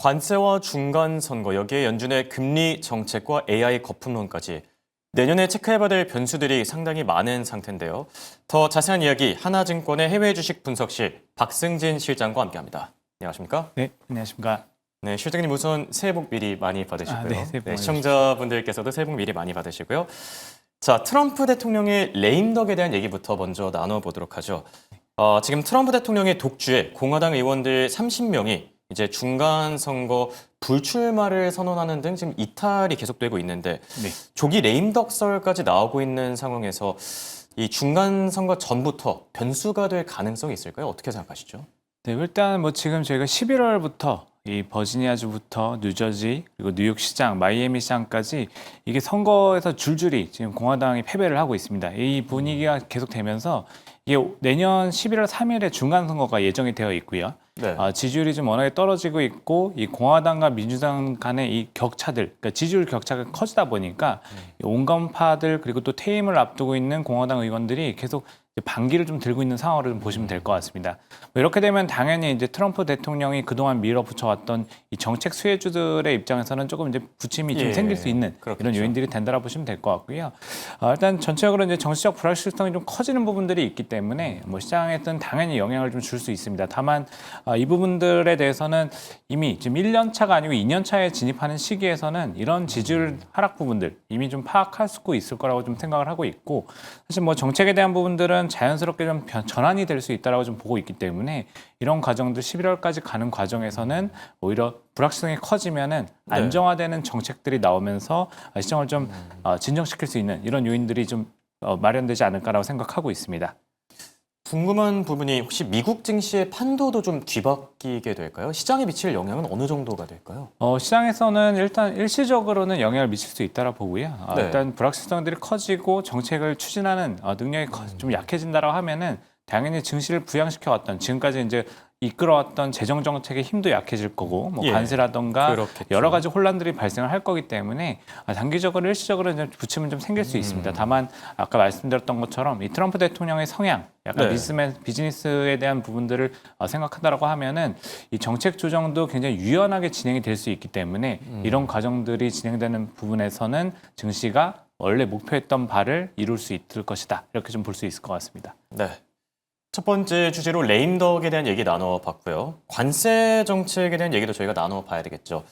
관세와 중간선거, 여기에 연준의 금리 정책과 AI 거품론까지 내년에 체크해봐야 될 변수들이 상당히 많은 상태인데요. 더 자세한 이야기 하나증권의 해외 주식 분석실 박승진 실장과 함께합니다. 안녕하십니까? 네, 안녕하십니까? 네, 실장님 우선 새해 복 미리 많이 받으시고요. 네, 새해 복 많이 시청자분들께서도 새해 복 미리 많이 받으시고요. 자, 트럼프 대통령의 레임덕에 대한 얘기부터 먼저 나눠보도록 하죠. 지금 트럼프 대통령의 독주에 공화당 의원들 30명이 이제 중간 선거 불출마를 선언하는 등 지금 이탈이 계속되고 있는데 네. 조기 레임덕 썰까지 나오고 있는 상황에서 이 중간 선거 전부터 변수가 될 가능성이 있을까요? 어떻게 생각하시죠? 네, 일단 뭐 지금 저희가 11월부터 이 버지니아주부터 뉴저지 그리고 뉴욕 시장, 마이애미 시장까지 이게 선거에서 줄줄이 지금 공화당이 패배를 하고 있습니다. 이 분위기가 계속되면서 이게 내년 11월 3일에 중간 선거가 예정이 되어 있고요. 네. 지지율이 좀 워낙에 떨어지고 있고 이 공화당과 민주당 간의 이 격차들, 그러니까 지지율 격차가 커지다 보니까 이 온건파들 그리고 또 퇴임을 앞두고 있는 공화당 의원들이 계속 이제 반기를 좀 들고 있는 상황으로 좀 보시면 될 것 같습니다. 뭐 이렇게 되면 당연히 이제 트럼프 대통령이 그동안 밀어붙여왔던 이 정책 수혜주들의 입장에서는 조금 이제 부침이 좀 생길 수 있는 그렇겠죠. 이런 요인들이 된다고 보시면 될 것 같고요. 일단 전체적으로 이제 정치적 불확실성이 좀 커지는 부분들이 있기 때문에 뭐 시장에는 당연히 영향을 좀 줄 수 있습니다. 다만 이 부분들에 대해서는 이미 지금 1년 차가 아니고 2년 차에 진입하는 시기에서는 이런 지지율 하락 부분들 이미 좀 파악할 수 있을 거라고 좀 생각을 하고 있고, 사실 뭐 정책에 대한 부분들은 자연스럽게 좀 전환이 될 수 있다라고 좀 보고 있기 때문에 이런 과정들 11월까지 가는 과정에서는 오히려 불확실성이 커지면은 안정화되는 정책들이 나오면서 시장을 좀 진정시킬 수 있는 이런 요인들이 좀 마련되지 않을까라고 생각하고 있습니다. 궁금한 부분이 혹시 미국 증시의 판도도 좀 뒤바뀌게 될까요? 시장에 미칠 영향은 어느 정도가 될까요? 시장에서는 일단 일시적으로는 영향을 미칠 수 있다고 보고요. 네. 일단 불확실성들이 커지고 정책을 추진하는 능력이 좀 약해진다라고 하면은 당연히 증시를 부양시켜왔던 지금까지 이제 이끌어왔던 재정 정책의 힘도 약해질 거고, 뭐 관세라던가 그렇겠죠. 여러 가지 혼란들이 발생을 할 거기 때문에 단기적으로 일시적으로 이제 부침은 좀 생길 수 있습니다. 다만 아까 말씀드렸던 것처럼 이 트럼프 대통령의 성향, 약간 비즈니스에 대한 부분들을 생각한다라고 하면은 이 정책 조정도 굉장히 유연하게 진행이 될 수 있기 때문에 이런 과정들이 진행되는 부분에서는 증시가 원래 목표했던 바를 이룰 수 있을 것이다. 이렇게 좀 볼 수 있을 것 같습니다. 네. 첫 번째 주제로 레임덕에 대한 얘기 나눠봤고요. 관세 정책에 대한 얘기도 저희가 나눠봐야 되겠죠.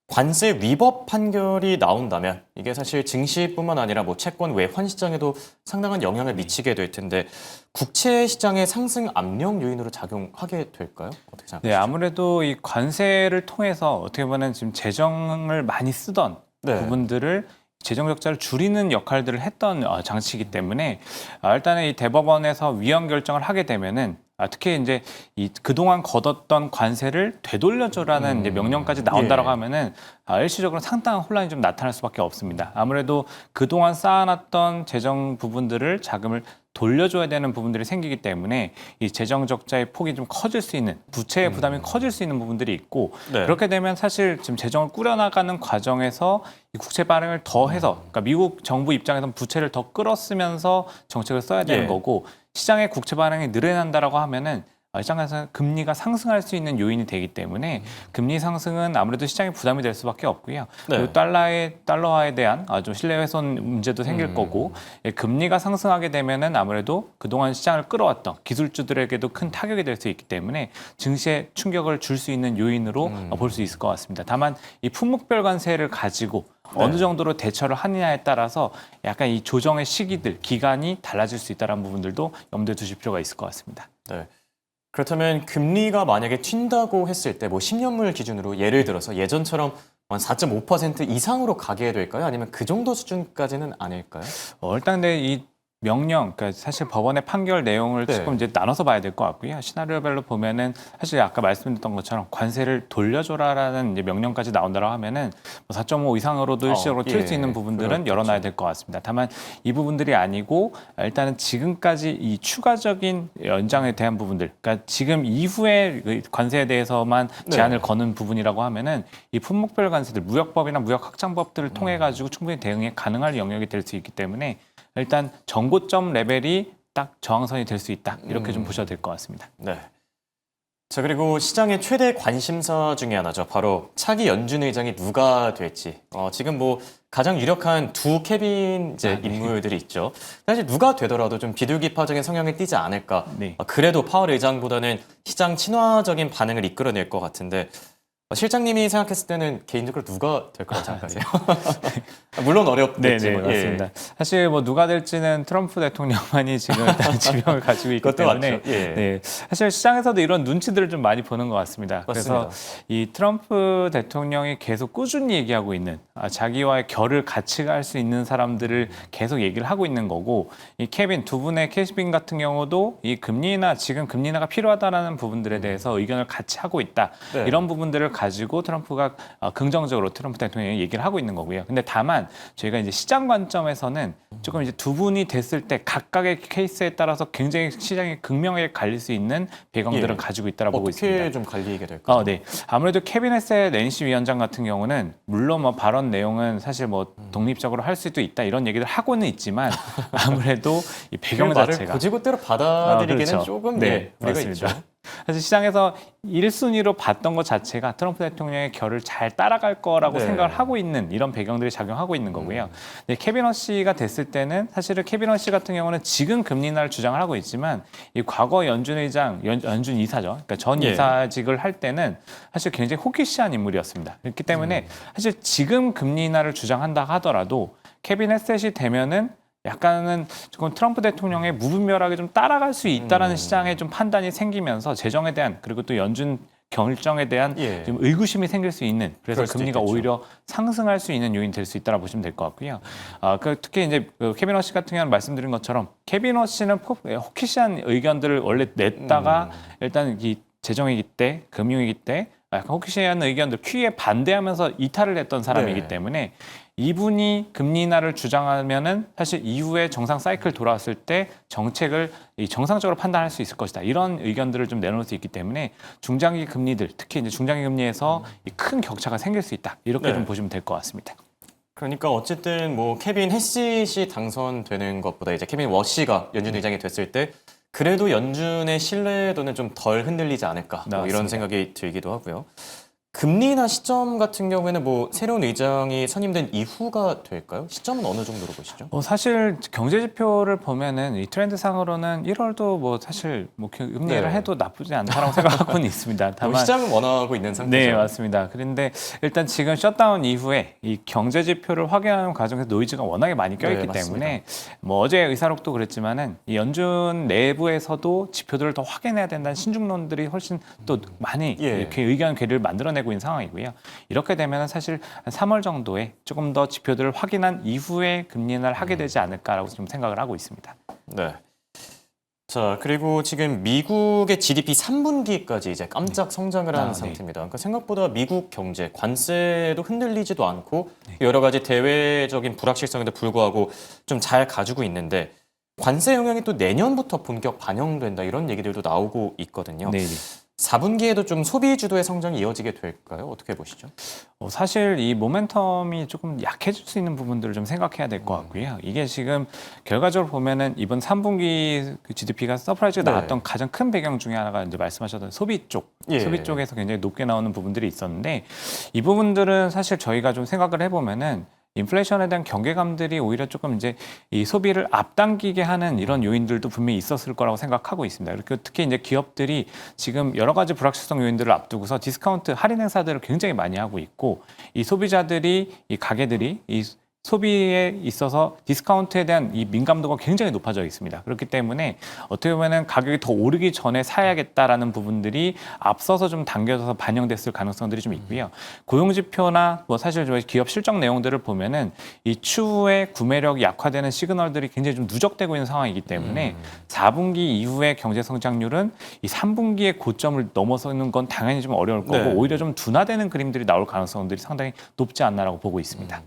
관세 위법 판결이 나온다면 이게 사실 증시뿐만 아니라 뭐 채권 외환 시장에도 상당한 영향을 미치게 될 텐데 국채 시장의 상승 압력 요인으로 작용하게 될까요? 어떻게 생각하시죠? 네, 아무래도 이 관세를 통해서 어떻게 보면 지금 재정을 많이 쓰던 부분들을 재정 적자를 줄이는 역할들을 했던 장치이기 때문에 일단은 이 대법원에서 위헌 결정을 하게 되면은 특히 이제 이 그동안 걷었던 관세를 되돌려줘라는 이제 명령까지 나온다라고 하면은 일시적으로 상당한 혼란이 좀 나타날 수밖에 없습니다. 아무래도 그동안 쌓아놨던 재정 부분들을 자금을 돌려줘야 되는 부분들이 생기기 때문에 이 재정 적자의 폭이 좀 커질 수 있는 부채의 부담이 커질 수 있는 부분들이 있고 그렇게 되면 사실 지금 재정을 꾸려나가는 과정에서 이 국채 발행을 더 해서 그러니까 미국 정부 입장에서는 부채를 더 끌었으면서 정책을 써야 되는 거고 시장의 국채 발행이 늘어난다라고 하면은 시장에서 금리가 상승할 수 있는 요인이 되기 때문에 금리 상승은 아무래도 시장에 부담이 될 수밖에 없고요. 그리고 달러화에 대한 좀 신뢰 훼손 문제도 생길 거고 금리가 상승하게 되면은 아무래도 그동안 시장을 끌어왔던 기술주들에게도 큰 타격이 될 수 있기 때문에 증시에 충격을 줄 수 있는 요인으로 볼 수 있을 것 같습니다. 다만 이 품목별 관세를 가지고 어느 정도로 대처를 하느냐에 따라서 약간 이 조정의 시기들, 기간이 달라질 수 있다는 부분들도 염두에 두실 필요가 있을 것 같습니다. 네. 그렇다면 금리가 만약에 튄다고 했을 때 뭐 10년물 기준으로 예를 들어서 예전처럼 한 4.5% 이상으로 가게 될까요? 아니면 그 정도 수준까지는 아닐까요? 일단 근데 이 명령, 그러니까 사실 법원의 판결 내용을 조금 이제 나눠서 봐야 될 것 같고요. 시나리오별로 보면은 사실 아까 말씀드렸던 것처럼 관세를 돌려줘라라는 이제 명령까지 나온다고 하면은 4.5 이상으로도 일시적으로 튈 수 있는 부분들은 열어놔야 될 것 같습니다. 다만 이 부분들이 아니고 일단은 지금까지 이 추가적인 연장에 대한 부분들, 그러니까 지금 이후에 그 관세에 대해서만 제한을 거는 부분이라고 하면은 이 품목별 관세들, 무역법이나 무역확장법들을 통해 가지고 충분히 대응이 가능할 영역이 될 수 있기 때문에. 일단 정고점 레벨이 딱 저항선이 될 수 있다. 이렇게 좀 보셔도 될 것 같습니다. 네. 자, 그리고 시장의 최대 관심사 중에 하나죠. 바로 차기 연준 의장이 누가 될지. 지금 뭐 가장 유력한 두 캐빈 인물들이 있죠. 사실 누가 되더라도 좀 비둘기파적인 성향을 띠지 않을까. 네. 그래도 파월 의장보다는 시장 친화적인 반응을 이끌어낼 것 같은데 실장님이 생각했을 때는 개인적으로 누가 될 거라고 생각하세요? 물론 어렵겠지만. 네, 맞습니다. 사실 뭐 누가 될지는 트럼프 대통령만이 지금 일단 지명을 가지고 있기 때문에 맞죠. 예. 네, 사실 시장에서도 이런 눈치들을 좀 많이 보는 것 같습니다. 맞습니다. 그래서 이 트럼프 대통령이 계속 꾸준히 얘기하고 있는 자기와의 결을 같이 갈 수 있는 사람들을 계속 얘기를 하고 있는 거고 이 케빈 두 분의 케빈 같은 경우도 이 금리나 지금 금리 인하가 필요하다라는 부분들에 대해서 의견을 같이 하고 있다. 네. 이런 부분들을 가지고 트럼프가 긍정적으로 트럼프 대통령이 얘기를 하고 있는 거고요. 근데 다만 저희가 이제 시장 관점에서는 조금 이제 두 분이 됐을 때 각각의 케이스에 따라서 굉장히 시장이 극명하게 갈릴 수 있는 배경들은 가지고 있다고 보고 있습니다. 어떻게 좀 갈리게 될까요? 네. 아무래도 케빈 헤세 낸시 위원장 같은 경우는 물론 뭐 발언 내용은 사실 뭐 독립적으로 할 수도 있다 이런 얘기를 하고는 있지만 아무래도 이 배경 말을 자체가 고지고대로 받아들이기는 그렇죠. 조금 네, 무리가 맞습니다. 있죠. 사실 시장에서 1순위로 봤던 것 자체가 트럼프 대통령의 결을 잘 따라갈 거라고 네. 생각을 하고 있는 이런 배경들이 작용하고 있는 거고요. 근데 케빈 허씨가 됐을 때는 사실은 케빈 허씨 같은 경우는 지금 금리 인하를 주장을 하고 있지만 이 과거 연준 의장, 연준 이사죠. 그러니까 전 예. 이사직을 할 때는 사실 굉장히 호키시한 인물이었습니다. 그렇기 때문에 사실 지금 금리 인하를 주장한다 하더라도 케빈 헤셋이 되면은 약간은 조금 트럼프 대통령의 무분별하게 좀 따라갈 수 있다라는 시장의 좀 판단이 생기면서 재정에 대한 그리고 또 연준 결정에 대한 좀 의구심이 생길 수 있는 그래서 금리가 있겠죠. 오히려 상승할 수 있는 요인이 될 수 있다고 보시면 될 것 같고요. 특히 이제 케빈 허씨 같은 경우는 말씀드린 것처럼 케빈 허씨는 호키시한 의견들을 원래 냈다가 일단 이 재정위기 때, 금융위기 때 약간 호키시한 의견들 QE에 반대하면서 이탈을 했던 사람이기 때문에 이분이 금리 인하를 주장하면은 사실 이후에 정상 사이클 돌아왔을 때 정책을 정상적으로 판단할 수 있을 것이다. 이런 의견들을 좀 내놓을 수 있기 때문에 중장기 금리들, 특히 이제 중장기 금리에서 큰 격차가 생길 수 있다. 이렇게 좀 보시면 될 것 같습니다. 그러니까 어쨌든 뭐 케빈 헤시시 당선되는 것보다 이제 케빈 워시가 연준 의장이 됐을 때 그래도 연준의 신뢰도는 좀 덜 흔들리지 않을까 뭐 이런 생각이 들기도 하고요. 금리 인하 시점 같은 경우에는 뭐 새로운 의장이 선임된 이후가 될까요? 시점은 어느 정도로 보시죠? 사실 경제 지표를 보면은 이 트렌드 상으로는 1월도 뭐 사실 뭐 금리를 해도 나쁘지 않다라고 생각하고는 있습니다. 다만 시장은 원하고 있는 상태죠. 네, 맞습니다. 그런데 일단 지금 셧다운 이후에 이 경제 지표를 확인하는 과정에서 노이즈가 워낙에 많이 껴있기 때문에 뭐 어제 의사록도 그랬지만은 이 연준 내부에서도 지표들을 더 확인해야 된다는 신중론들이 훨씬 또 많이 이렇게 의견 괴리를 만들어내고 있는 상황이고요. 이렇게 되면 사실 한 3월 정도에 조금 더 지표들을 확인한 이후에 금리 인하를 하게 되지 않을까라고 좀 생각을 하고 있습니다. 네. 자, 그리고 지금 미국의 GDP 3분기까지 이제 깜짝 성장을 한 상태입니다. 그러니까 생각보다 미국 경제, 관세도 흔들리지도 않고 여러 가지 대외적인 불확실성에도 불구하고 좀 잘 가지고 있는데 관세 영향이 또 내년부터 본격 반영된다 이런 얘기들도 나오고 있거든요. 네. 4분기에도 좀 소비 주도의 성장이 이어지게 될까요? 어떻게 보시죠? 사실 이 모멘텀이 조금 약해질 수 있는 부분들을 좀 생각해야 될 것 같고요. 이게 지금 결과적으로 보면은 이번 3분기 그 GDP가 서프라이즈가 나왔던 가장 큰 배경 중에 하나가 이제 말씀하셨던 소비 쪽, 소비 쪽에서 굉장히 높게 나오는 부분들이 있었는데 이 부분들은 사실 저희가 좀 생각을 해보면은 인플레이션에 대한 경계감들이 오히려 조금 이제 이 소비를 앞당기게 하는 이런 요인들도 분명히 있었을 거라고 생각하고 있습니다. 그리고 특히 이제 기업들이 지금 여러 가지 불확실성 요인들을 앞두고서 디스카운트 할인 행사들을 굉장히 많이 하고 있고 이 소비자들이 이 가게들이 이 소비에 있어서 디스카운트에 대한 이 민감도가 굉장히 높아져 있습니다. 그렇기 때문에 어떻게 보면은 가격이 더 오르기 전에 사야겠다라는 부분들이 앞서서 좀 당겨져서 반영됐을 가능성들이 좀 있고요. 고용지표나 뭐 사실 기업 실적 내용들을 보면은 이 추후에 구매력이 약화되는 시그널들이 굉장히 좀 누적되고 있는 상황이기 때문에 4분기 이후의 경제 성장률은 이 3분기의 고점을 넘어서는 건 당연히 좀 어려울 거고 오히려 좀 둔화되는 그림들이 나올 가능성들이 상당히 높지 않나라고 보고 있습니다.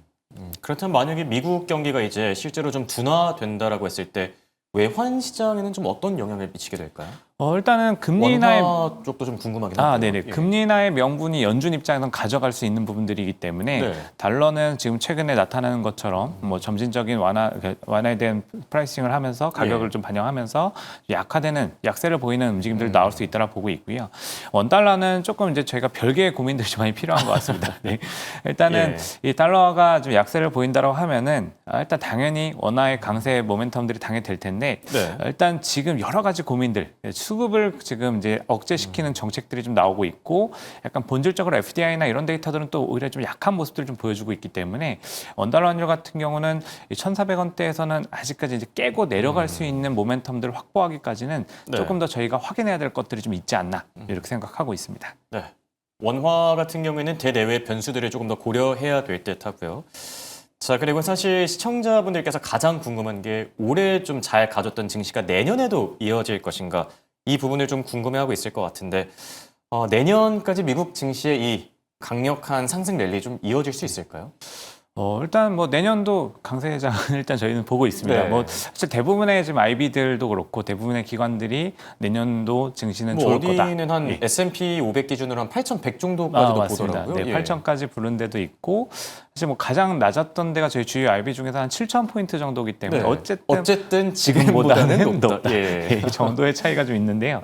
그렇다면 만약에 미국 경기가 이제 실제로 좀 둔화된다라고 했을 때 외환 시장에는 좀 어떤 영향을 미치게 될까요? 일단은 금리 인하의 원화 쪽도 좀 궁금하긴 한데요. 네네. 금리 인하의 명분이 연준 입장에서는 가져갈 수 있는 부분들이기 때문에 네. 달러는 지금 최근에 나타나는 것처럼 뭐 점진적인 완화에 대한 프라이싱을 하면서 가격을 좀 반영하면서 약화되는 약세를 보이는 움직임들이 나올 수 있다라 보고 있고요. 원달러는 조금 이제 저희가 별개의 고민들이 좀 많이 필요한 것 같습니다. 네. 일단은 이 달러가 좀 약세를 보인다라고 하면은 일단 당연히 원화의 강세 모멘텀들이 당연히 될 텐데 일단 지금 여러 가지 고민들 수급을 지금 이제 억제시키는 정책들이 좀 나오고 있고 약간 본질적으로 FDI나 이런 데이터들은 또 오히려 좀 약한 모습들을 좀 보여주고 있기 때문에 원달러 환율 같은 경우는 1,400원대에서는 아직까지 이제 깨고 내려갈 수 있는 모멘텀들을 확보하기까지는 조금 더 저희가 확인해야 될 것들이 좀 있지 않나 이렇게 생각하고 있습니다. 네. 원화 같은 경우에는 대내외 변수들을 조금 더 고려해야 될 듯 하고요. 자, 그리고 사실 시청자분들께서 가장 궁금한 게 올해 좀 잘 가졌던 증시가 내년에도 이어질 것인가 이 부분을 좀 궁금해하고 있을 것 같은데 내년까지 미국 증시의 이 강력한 상승 랠리 좀 이어질 수 있을까요? 일단 뭐 내년도 강세장은 일단 저희는 보고 있습니다. 네. 뭐 사실 대부분의 지금 IB들도 그렇고 대부분의 기관들이 내년도 증시는 뭐 좋을 거다. 어디는 한 S&P 500 기준으로 한 8,100 정도까지도 맞습니다. 보더라고요. 네, 8,000까지 부른 데도 있고 사실 뭐 가장 낮았던 데가 저희 주요 IB 중에서 한 7,000포인트 정도이기 때문에 어쨌든 지금보다는 높다. 이 정도의 차이가 좀 있는데요.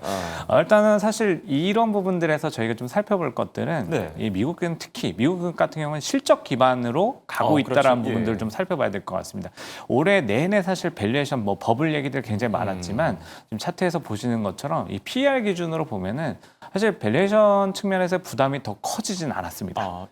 일단은 사실 이런 부분들에서 저희가 좀 살펴볼 것들은 이 미국은 특히 미국 같은 경우는 실적 기반으로 가고 있다라는 부분들을 좀 살펴봐야 될 것 같습니다. 올해 내내 사실 밸류에이션 뭐 버블 얘기들 굉장히 많았지만 지금 차트에서 보시는 것처럼 이 PER 기준으로 보면은 사실 밸류에이션 측면에서 부담이 더 커지진 않았습니다.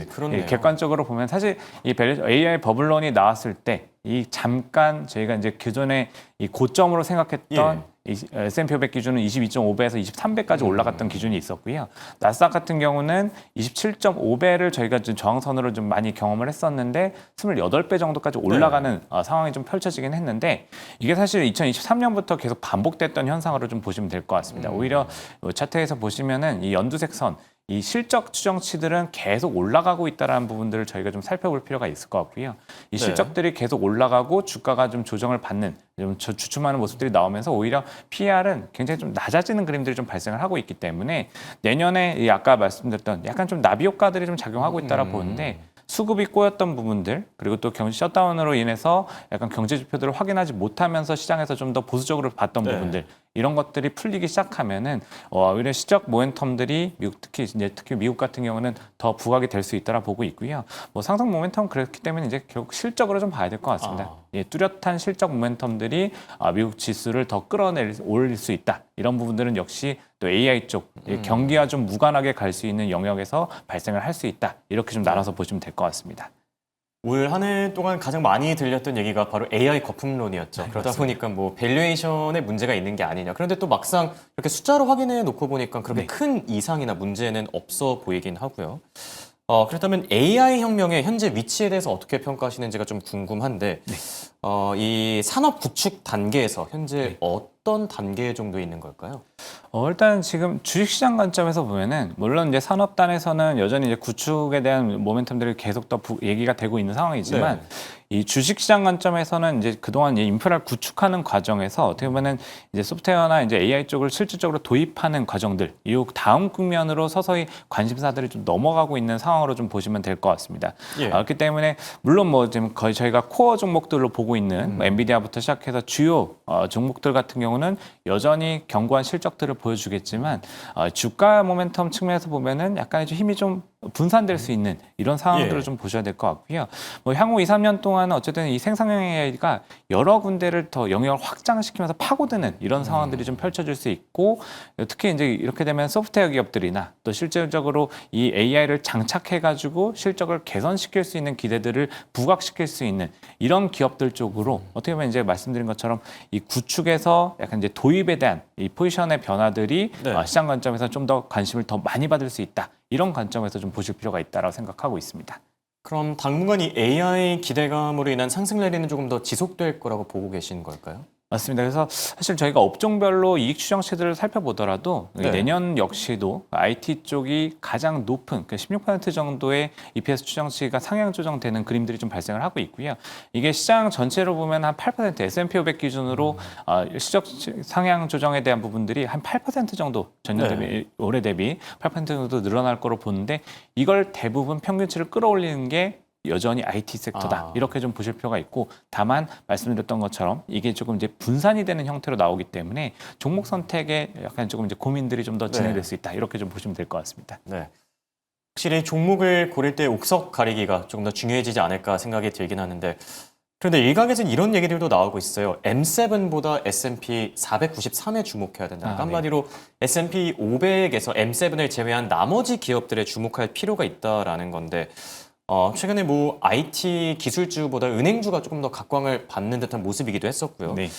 그렇네요. 객관적으로 보면 사실 이 AI 버블론이 나왔을 때 이 잠깐 저희가 이제 그전에 이 고점으로 생각했던 이 S&P 500 기준은 22.5배에서 23배까지 올라갔던 기준이 있었고요. 나스닥 같은 경우는 27.5배를 저희가 좀 저항선으로 좀 많이 경험을 했었는데 28배 정도까지 올라가는 상황이 좀 펼쳐지긴 했는데 이게 사실 2023년부터 계속 반복됐던 현상으로 좀 보시면 될 것 같습니다. 오히려 차트에서 보시면은 이 연두색 선 이 실적 추정치들은 계속 올라가고 있다는 부분들을 저희가 좀 살펴볼 필요가 있을 것 같고요. 이 실적들이 계속 올라가고 주가가 좀 조정을 받는 좀 주춤하는 모습들이 나오면서 오히려 PER은 굉장히 좀 낮아지는 그림들이 좀 발생을 하고 있기 때문에 내년에 이 아까 말씀드렸던 약간 좀 나비 효과들이 좀 작용하고 있다라 보는데 수급이 꼬였던 부분들 그리고 또 경제 셧다운으로 인해서 약간 경제 지표들을 확인하지 못하면서 시장에서 좀 더 보수적으로 봤던 부분들 이런 것들이 풀리기 시작하면은 오히려 시적 모멘텀들이 특히 미국 같은 경우는 더 부각이 될 수 있다라 보고 있고요. 뭐 상승 모멘텀은 그렇기 때문에 이제 결국 실적으로 좀 봐야 될 것 같습니다. 뚜렷한 실적 모멘텀들이 미국 지수를 더 올릴 수 있다. 이런 부분들은 역시 또 AI 쪽 경기와 좀 무관하게 갈 수 있는 영역에서 발생을 할 수 있다. 이렇게 좀 나눠서 보시면 될 것 같습니다. 올 한 해 동안 가장 많이 들렸던 얘기가 바로 AI 거품론이었죠. 그러다 보니까 뭐 밸류에이션에 문제가 있는 게 아니냐. 그런데 또 막상 이렇게 숫자로 확인해 놓고 보니까 그렇게 큰 이상이나 문제는 없어 보이긴 하고요. 그렇다면 AI 혁명의 현재 위치에 대해서 어떻게 평가하시는지가 좀 궁금한데 이 산업 구축 단계에서 현재 어떤 단계 정도에 있는 걸까요? 일단 지금 주식시장 관점에서 보면은 물론 이제 산업단에서는 여전히 이제 구축에 대한 모멘텀들이 계속 더 얘기가 되고 있는 상황이지만 이 주식시장 관점에서는 이제 그동안 인프라를 구축하는 과정에서 어떻게 보면은 이제 소프트웨어나 이제 AI 쪽을 실질적으로 도입하는 과정들, 이 다음 국면으로 서서히 관심사들이 좀 넘어가고 있는 상황으로 좀 보시면 될 것 같습니다. 그렇기 때문에 물론 뭐 지금 거의 저희가 코어 종목들로 보고 있는 뭐 엔비디아부터 시작해서 주요 종목들 같은 경우는 여전히 견고한 실적들을 보여주겠지만 주가 모멘텀 측면에서 보면은 약간의 좀 힘이 좀 분산될 수 있는 이런 상황들을 좀 보셔야 될 것 같고요. 뭐 향후 2, 3년 동안은 어쨌든 이 생산형 AI가 여러 군데를 더 영역을 확장시키면서 파고드는 이런 상황들이 좀 펼쳐질 수 있고 특히 이제 이렇게 되면 소프트웨어 기업들이나 또 실질적으로 이 AI를 장착해가지고 실적을 개선시킬 수 있는 기대들을 부각시킬 수 있는 이런 기업들 쪽으로 어떻게 보면 이제 말씀드린 것처럼 이 구축에서 약간 이제 도입에 대한 이 포지션의 변화들이 시장 관점에서 좀 더 관심을 더 많이 받을 수 있다. 이런 관점에서 좀 보실 필요가 있다고 생각하고 있습니다. 그럼 당분간 이 AI 기대감으로 인한 상승 랠리는 조금 더 지속될 거라고 보고 계신 걸까요? 맞습니다. 그래서 사실 저희가 업종별로 이익 추정치들을 살펴보더라도 네. 내년 역시도 IT 쪽이 가장 높은 16% 정도의 EPS 추정치가 상향 조정되는 그림들이 좀 발생을 하고 있고요. 이게 시장 전체로 보면 한 8% S&P 500 기준으로 실적 상향 조정에 대한 부분들이 한 8% 정도 전년 대비 네. 올해 대비 8% 정도 늘어날 거로 보는데 이걸 대부분 평균치를 끌어올리는 게 여전히 IT 섹터다. 이렇게 좀 보실 필요가 있고 다만 말씀드렸던 것처럼 이게 조금 이제 분산이 되는 형태로 나오기 때문에 종목 선택에 약간 조금 이제 고민들이 좀 더 진행될 수 있다. 이렇게 좀 보시면 될 것 같습니다. 네. 확실히 종목을 고를 때 옥석 가리기가 조금 더 중요해지지 않을까 생각이 들긴 하는데 그런데 일각에서는 이런 얘기들도 나오고 있어요. M7보다 S&P 493에 주목해야 된다. 그러니까 한마디로 S&P 500에서 M7을 제외한 나머지 기업들에 주목할 필요가 있다라는 건데 최근에 뭐 IT 기술주보다 은행주가 조금 더 각광을 받는 듯한 모습이기도 했었고요. 네.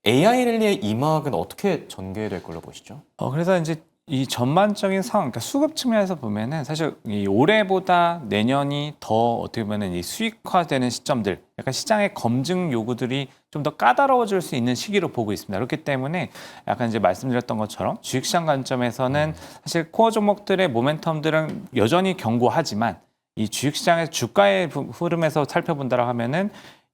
AI 랠리의 이막은 어떻게 전개될 걸로 보시죠? 그래서 이제 이 전반적인 상황, 그러니까 수급 측면에서 보면은 사실 이 올해보다 내년이 더 어떻게 보면은 이 수익화되는 시점들, 약간 시장의 검증 요구들이 좀 더 까다로워질 수 있는 시기로 보고 있습니다. 그렇기 때문에 약간 이제 말씀드렸던 것처럼 주식시장 관점에서는 사실 코어 종목들의 모멘텀들은 여전히 견고하지만 이 주식시장의 주가의 흐름에서 살펴본다고 하면은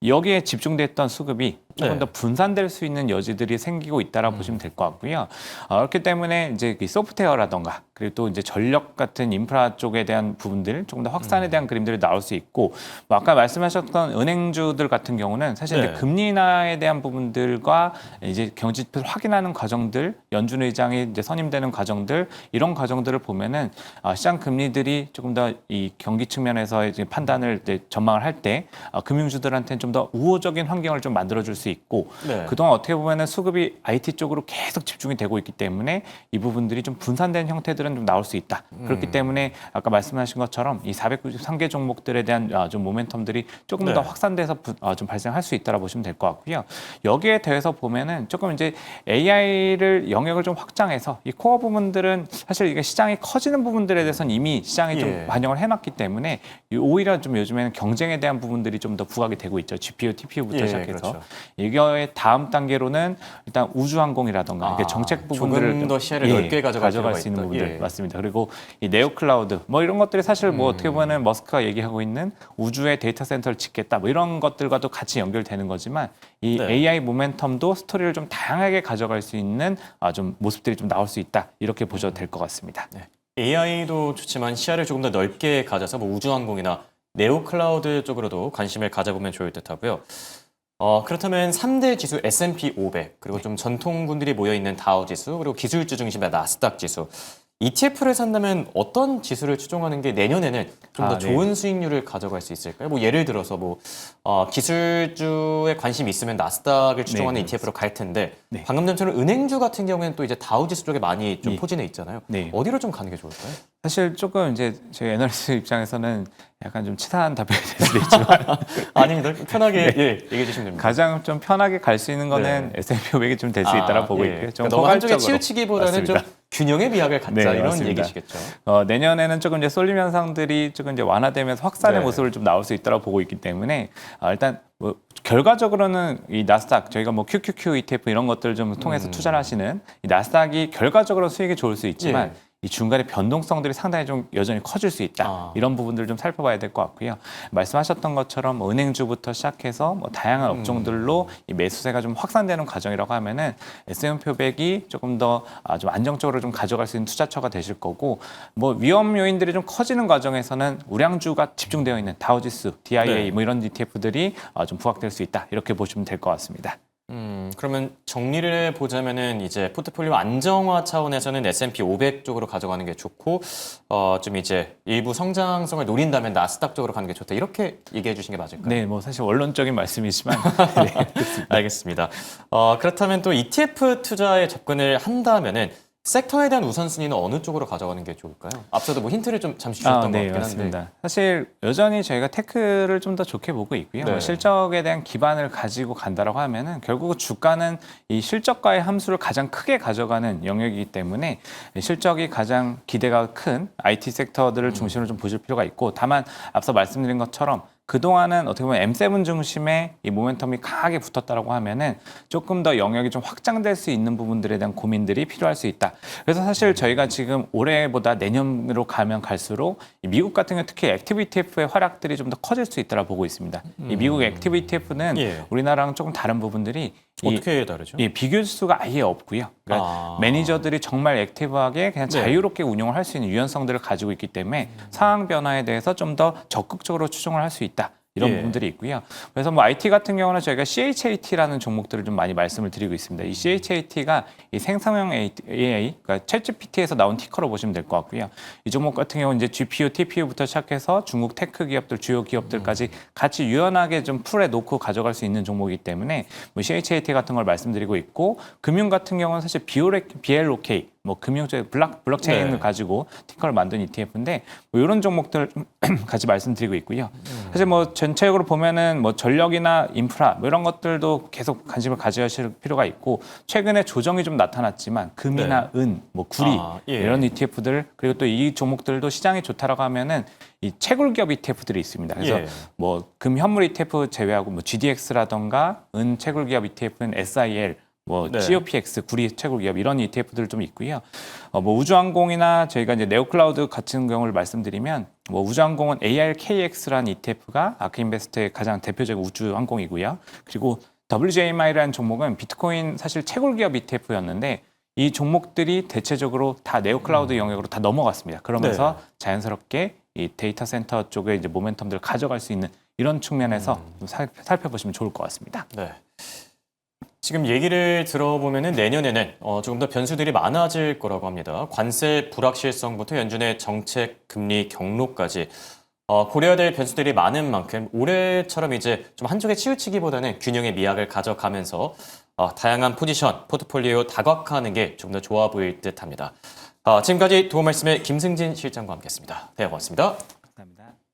여기에 집중됐던 수급이 조금 더 분산될 수 있는 여지들이 생기고 있다라고 보시면 될 것 같고요. 그렇기 때문에 이제 그 소프트웨어라던가 그리고 또 이제 전력 같은 인프라 쪽에 대한 부분들 조금 더 확산에 대한 그림들이 나올 수 있고 뭐 아까 말씀하셨던 은행주들 같은 경우는 사실 이제 금리 인하에 대한 부분들과 이제 경제 지표를 확인하는 과정들, 연준 의장이 이제 선임되는 과정들 이런 과정들을 보면은 시장 금리들이 조금 더 이 경기 측면에서 이제 판단을 이제 전망을 할 때 금융주들한테는 좀 더 우호적인 환경을 좀 만들어줄 수 있고 그동안 어떻게 보면은 수급이 IT 쪽으로 계속 집중이 되고 있기 때문에 이 부분들이 좀 분산된 형태들은 좀 나올 수 있다. 그렇기 때문에 아까 말씀하신 것처럼 이 493개 종목들에 대한 좀 모멘텀들이 조금 더 확산돼서 좀 발생할 수 있다라 보시면 될 것 같고요. 여기에 대해서 보면은 조금 이제 AI를 영역을 좀 확장해서 이 코어 부분들은 사실 이게 시장이 커지는 부분들에 대해서는 이미 시장이 좀 반영을 해놨기 때문에 오히려 좀 요즘에는 경쟁에 대한 부분들이 좀 더 부각이 되고 있죠. GPU, TPU부터 시작해서 그렇죠. 이거의 다음 단계로는 일단 우주항공이라던가 이렇게 정책 부분들을 조금 더 시야를 넓게 가져갈 수 있는 필요가 부분들 있다. 맞습니다. 그리고 이 네오클라우드 뭐 이런 것들이 사실 뭐 어떻게 보면 머스크가 얘기하고 있는 우주의 데이터 센터를 짓겠다 뭐 이런 것들과도 같이 연결되는 거지만 이 AI 모멘텀도 스토리를 좀 다양하게 가져갈 수 있는 좀 모습들이 좀 나올 수 있다 이렇게 보셔도 될 것 같습니다. AI도 좋지만 시야를 조금 더 넓게 가져서 뭐 우주항공이나 네오클라우드 쪽으로도 관심을 가져보면 좋을 듯하고요. 그렇다면 3대 지수 S&P 500 그리고 좀 전통군들이 모여있는 다우지수 그리고 기술주 중심의 나스닥 지수 ETF를 산다면 어떤 지수를 추종하는 게 내년에는 좀 더 좋은 수익률을 가져갈 수 있을까요? 뭐 예를 들어서 뭐 기술주에 관심이 있으면 나스닥을 추종하는 ETF로 갈 텐데 방금 전처럼 은행주 같은 경우에는 또 이제 다우지수 쪽에 많이 좀 포진해 있잖아요. 어디로 좀 가는 게 좋을까요? 사실 조금 이제 저희 애널리스트 입장에서는 약간 좀 치사한 답변이 될 수도 있지만 아닙니다. 편하게 얘기해 주시면 됩니다. 가장 좀 편하게 갈 수 있는 거는 S&P 500이 좀 될 수 있다고 보고 있고요. 좀 그러니까 너무 한쪽에 포괄적으로. 치우치기보다는 좀 균형의 미학을 갖자 이런 맞습니다. 얘기시겠죠. 내년에는 조금 이제 쏠림 현상들이 조금 이제 완화되면서 확산의 모습을 좀 나올 수 있다고 보고 있기 때문에 일단 뭐 결과적으로는 이 나스닥 저희가 뭐 QQQ ETF 이런 것들을 좀 통해서 투자를 하시는 이 나스닥이 결과적으로 수익이 좋을 수 있지만 이 중간에 변동성들이 상당히 좀 여전히 커질 수 있다. 이런 부분들을 좀 살펴봐야 될 것 같고요. 말씀하셨던 것처럼 은행주부터 시작해서 뭐 다양한 업종들로 이 매수세가 좀 확산되는 과정이라고 하면은 S&P 500이 조금 더 좀 안정적으로 좀 가져갈 수 있는 투자처가 되실 거고 뭐 위험 요인들이 좀 커지는 과정에서는 우량주가 집중되어 있는 다우지수, DIA 뭐 이런 ETF들이 좀 부각될 수 있다. 이렇게 보시면 될 것 같습니다. 그러면 정리를 해보자면은 이제 포트폴리오 안정화 차원에서는 S&P 500 쪽으로 가져가는 게 좋고, 좀 이제 일부 성장성을 노린다면 나스닥 쪽으로 가는 게 좋다. 이렇게 얘기해 주신 게 맞을까요? 네, 뭐 사실 원론적인 말씀이지만. 알겠습니다. 그렇다면 또 ETF 투자에 접근을 한다면은 섹터에 대한 우선순위는 어느 쪽으로 가져가는 게 좋을까요? 앞서도 뭐 힌트를 좀 잠시 주셨던 것 같긴 맞습니다. 한데. 사실 여전히 저희가 테크를 좀 더 좋게 보고 있고요. 뭐 실적에 대한 기반을 가지고 간다라고 하면은 결국 주가는 이 실적과의 함수를 가장 크게 가져가는 영역이기 때문에 실적이 가장 기대가 큰 IT 섹터들을 중심으로 좀 보실 필요가 있고 다만 앞서 말씀드린 것처럼 그동안은 어떻게 보면 M7 중심의 이 모멘텀이 강하게 붙었다라고 하면은 조금 더 영역이 좀 확장될 수 있는 부분들에 대한 고민들이 필요할 수 있다. 그래서 사실 저희가 지금 올해보다 내년으로 가면 갈수록 이 미국 같은 경우 특히 액티브 ETF의 활약들이 좀 더 커질 수 있다라 보고 있습니다. 이 미국 액티브 ETF는 예. 우리나라랑 조금 다른 부분들이 어떻게 다르죠? 이 비교수가 아예 없고요. 그러니까 매니저들이 정말 액티브하게 그냥 네. 자유롭게 운용을 할 수 있는 유연성들을 가지고 있기 때문에 상황 변화에 대해서 좀 더 적극적으로 추종을 할 수 있다. 이런 예. 부분들이 있고요. 그래서 뭐 IT 같은 경우는 저희가 CHAT라는 종목들을 좀 많이 말씀을 드리고 있습니다. 이 CHAT가 이 생성형 AI, 그러니까 챗GPT에서 나온 티커로 보시면 될 것 같고요. 이 종목 같은 경우는 이제 GPU, TPU부터 시작해서 중국 테크 기업들, 주요 기업들까지 같이 유연하게 좀 풀에 놓고 가져갈 수 있는 종목이기 때문에 뭐 CHAT 같은 걸 말씀드리고 있고, 금융 같은 경우는 사실 BLOK, 뭐 금융 쪽 블록체인을 네. 가지고 티커를 만든 ETF인데 뭐 이런 종목들 같이 말씀드리고 있고요. 사실 뭐 전체적으로 보면은 뭐 전력이나 인프라 뭐 이런 것들도 계속 관심을 가져야 필요가 있고, 최근에 조정이 좀 나타났지만 금이나 은, 뭐 구리 예. 이런 ETF들, 그리고 또 이 종목들도 시장이 좋다라고 하면은 이 채굴기업 ETF들이 있습니다. 그래서 예. 뭐 금 현물 ETF 제외하고 뭐 GDX라던가 은 채굴기업 ETF는 SIL, 뭐 네. GOPX, 구리 채굴기업 이런 ETF들 좀 있고요. 뭐 우주항공이나 저희가 이제 네오클라우드 같은 경우를 말씀드리면 뭐 우주항공은 ARKX라는 ETF가 아크인베스트의 가장 대표적인 우주항공이고요. 그리고 WJMI라는 종목은 비트코인 사실 채굴기업 ETF였는데 이 종목들이 대체적으로 다 네오클라우드 영역으로 다 넘어갔습니다. 그러면서 자연스럽게 이 데이터 센터 쪽에 이제 모멘텀들을 가져갈 수 있는 이런 측면에서 좀 살펴보시면 좋을 것 같습니다. 네. 지금 얘기를 들어보면은 내년에는 조금 더 변수들이 많아질 거라고 합니다. 관세 불확실성부터 연준의 정책, 금리 경로까지 고려해야 될 변수들이 많은 만큼 올해처럼 이제 좀 한쪽에 치우치기보다는 균형의 미학을 가져가면서 다양한 포지션, 포트폴리오 다각화하는 게 좀 더 좋아 보일 듯합니다. 지금까지 도움 말씀의 김승진 실장과 함께했습니다. 네, 고맙습니다. 감사합니다.